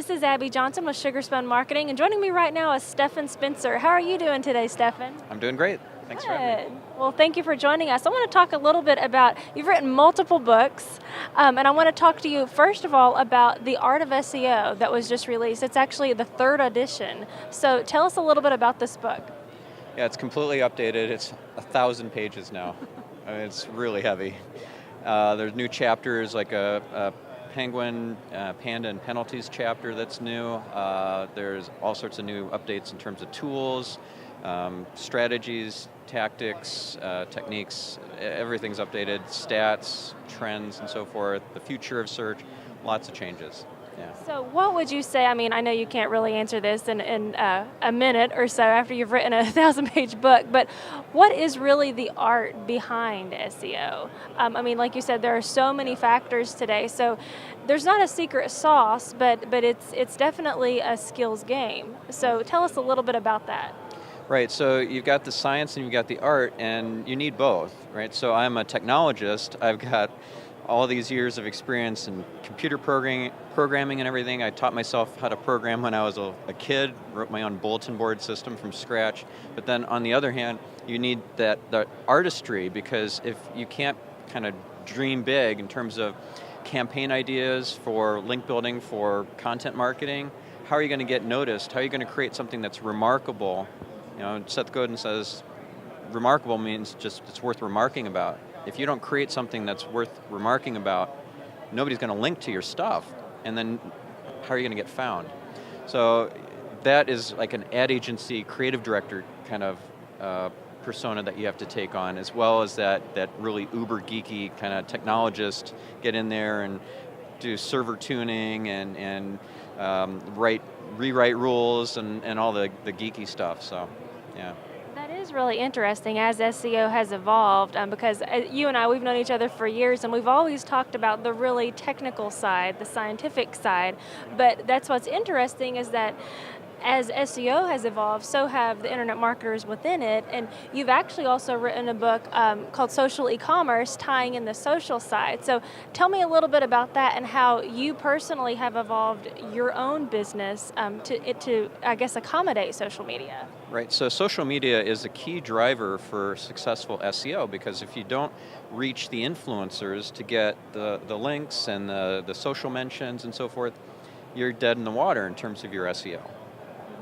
this is Abby Johnson with SugarSpun Marketing, and joining me right now is Stephan Spencer. How are you doing today, Stephan? I'm doing great. Thanks for having me. Well, thank you for joining us. I want to talk a little bit about, you've written multiple books, and I want to talk to you, first of all, about the Art of SEO that was just released. It's actually the 3rd edition. So tell us a little bit about this book. Yeah, it's completely updated. It's 1,000 pages now. I mean, it's really heavy. There's new chapters, like a penguin, panda, and penalties chapter that's new. There's all sorts of new updates in terms of tools, strategies, tactics, techniques. Everything's updated, stats, trends, and so forth. The future of search, lots of changes. Yeah. So what would you say, I mean, I know you can't really answer this in a minute or so after you've written a 1,000-page book, but what is really the art behind SEO? I mean, like you said, there are so many factors today, so there's not a secret sauce, but it's definitely a skills game. So tell us a little bit about that. Right, so you've got the science and you've got the art, and you need both, right? So I'm a technologist. I've got all these years of experience in computer programming and everything. I taught myself how to program when I was a kid, wrote my own bulletin board system from scratch. But then on the other hand, you need the artistry, because if you can't kind of dream big in terms of campaign ideas for link building, for content marketing, how are you going to get noticed? How are you going to create something that's remarkable? You know, Seth Godin says remarkable means just it's worth remarking about. If you don't create something that's worth remarking about, nobody's going to link to your stuff, and then how are you going to get found? So that is like an ad agency creative director kind of persona that you have to take on, as well as that really uber geeky kind of technologist, get in there and do server tuning and rewrite rules and all the geeky stuff. So, yeah. That is really interesting as SEO has evolved, because you and I, we've known each other for years, and we've always talked about the really technical side, the scientific side, but that's what's interesting is that as SEO has evolved, so have the internet marketers within it, and you've actually also written a book called Social Ecommerce, tying in the social side. So tell me a little bit about that and how you personally have evolved your own business to I guess, accommodate social media. Right, so social media is a key driver for successful SEO, because if you don't reach the influencers to get the links and the social mentions and so forth, you're dead in the water in terms of your SEO.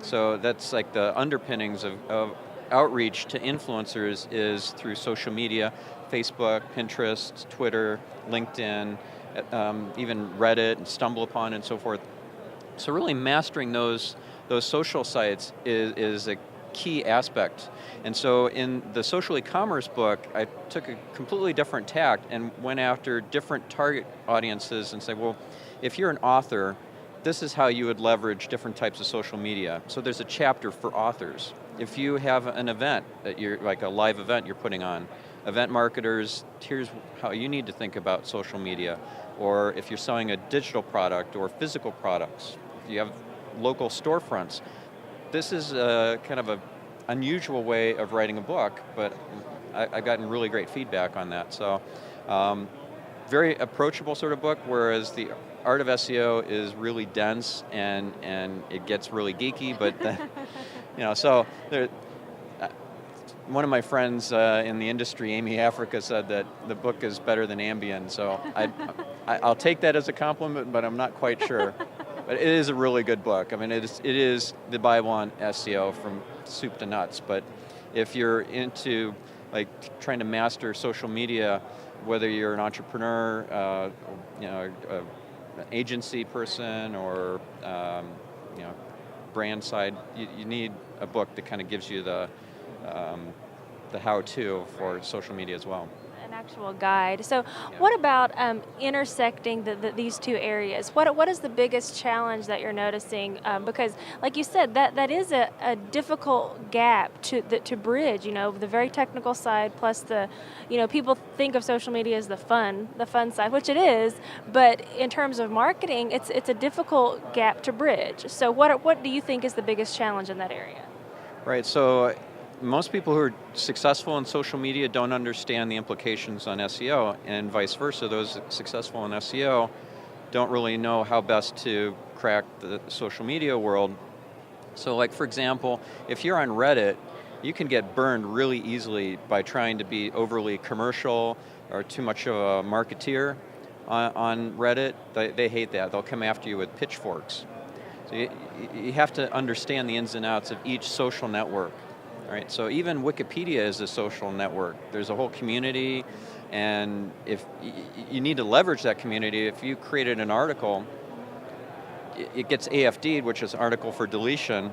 So that's like the underpinnings of outreach to influencers is through social media, Facebook, Pinterest, Twitter, LinkedIn, even Reddit and StumbleUpon and so forth. So really mastering those social sites is a key aspect. And so in the social e-commerce book, I took a completely different tact and went after different target audiences and said, well, if you're an author, this is how you would leverage different types of social media. So there's a chapter for authors. If you have an event that you're, like a live event you're putting on, event marketers, here's how you need to think about social media. Or if you're selling a digital product or physical products, if you have local storefronts, this is a kind of an unusual way of writing a book, but I've gotten really great feedback on that. So very approachable sort of book, whereas the Art of SEO is really dense and it gets really geeky, but so one of my friends in the industry, Amy Africa, said that the book is better than Ambien. So I'll take that as a compliment, but I'm not quite sure. But it is a really good book. I mean, it is the Bible on SEO from soup to nuts. But if you're into like trying to master social media, whether you're an entrepreneur, an agency person, or brand side, you need a that kind of gives you the how-to for social media as well. An actual guide. So what about intersecting these two areas? What is the biggest challenge that you're noticing? Because like you said, that is a difficult gap to bridge, the very technical side plus the, people think of social media as the fun side, which it is, but in terms of marketing, it's a difficult gap to bridge. So what do you think is the biggest challenge in that area? Right, so most people who are successful in social media don't understand the implications on SEO, and vice versa. Those successful in SEO don't really know how best to crack the social media world. So like, for example, if you're on Reddit, you can get burned really easily by trying to be overly commercial or too much of a marketeer on Reddit. They hate that. They'll come after you with pitchforks. So you have to understand the ins and outs of each social network. Right? So even Wikipedia is a social network. There's a whole community, and if you need to leverage that community, if you created an article, it gets AFD'd, which is article for deletion.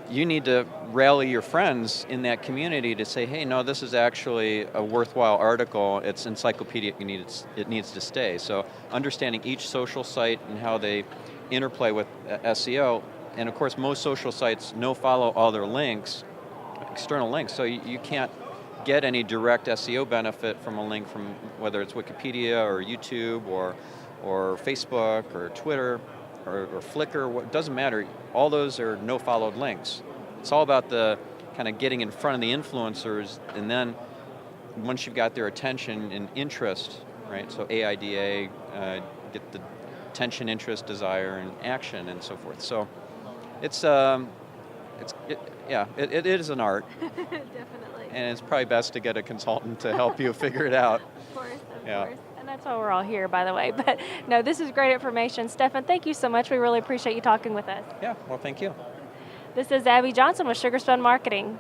You need to rally your friends in that community to say, hey, no, this is actually a worthwhile article. It's encyclopedic, it needs to stay. So understanding each social site and how they interplay with SEO, and of course most social sites no-follow all their links, external links, so you can't get any direct SEO benefit from a link from whether it's Wikipedia or YouTube or Facebook or Twitter or Flickr, it doesn't matter. All those are no-followed links. It's all about the kind of getting in front of the influencers, and then once you've got their attention and interest, right? So AIDA, get the attention, interest, desire, and action, and so forth. So it is an art. Definitely. And it's probably best to get a consultant to help you figure it out. Of course. And that's why we're all here, by the way. But no, this is great information. Stephan, thank you so much. We really appreciate you talking with us. Yeah, well, thank you. This is Abby Johnson with SugarSpun Marketing.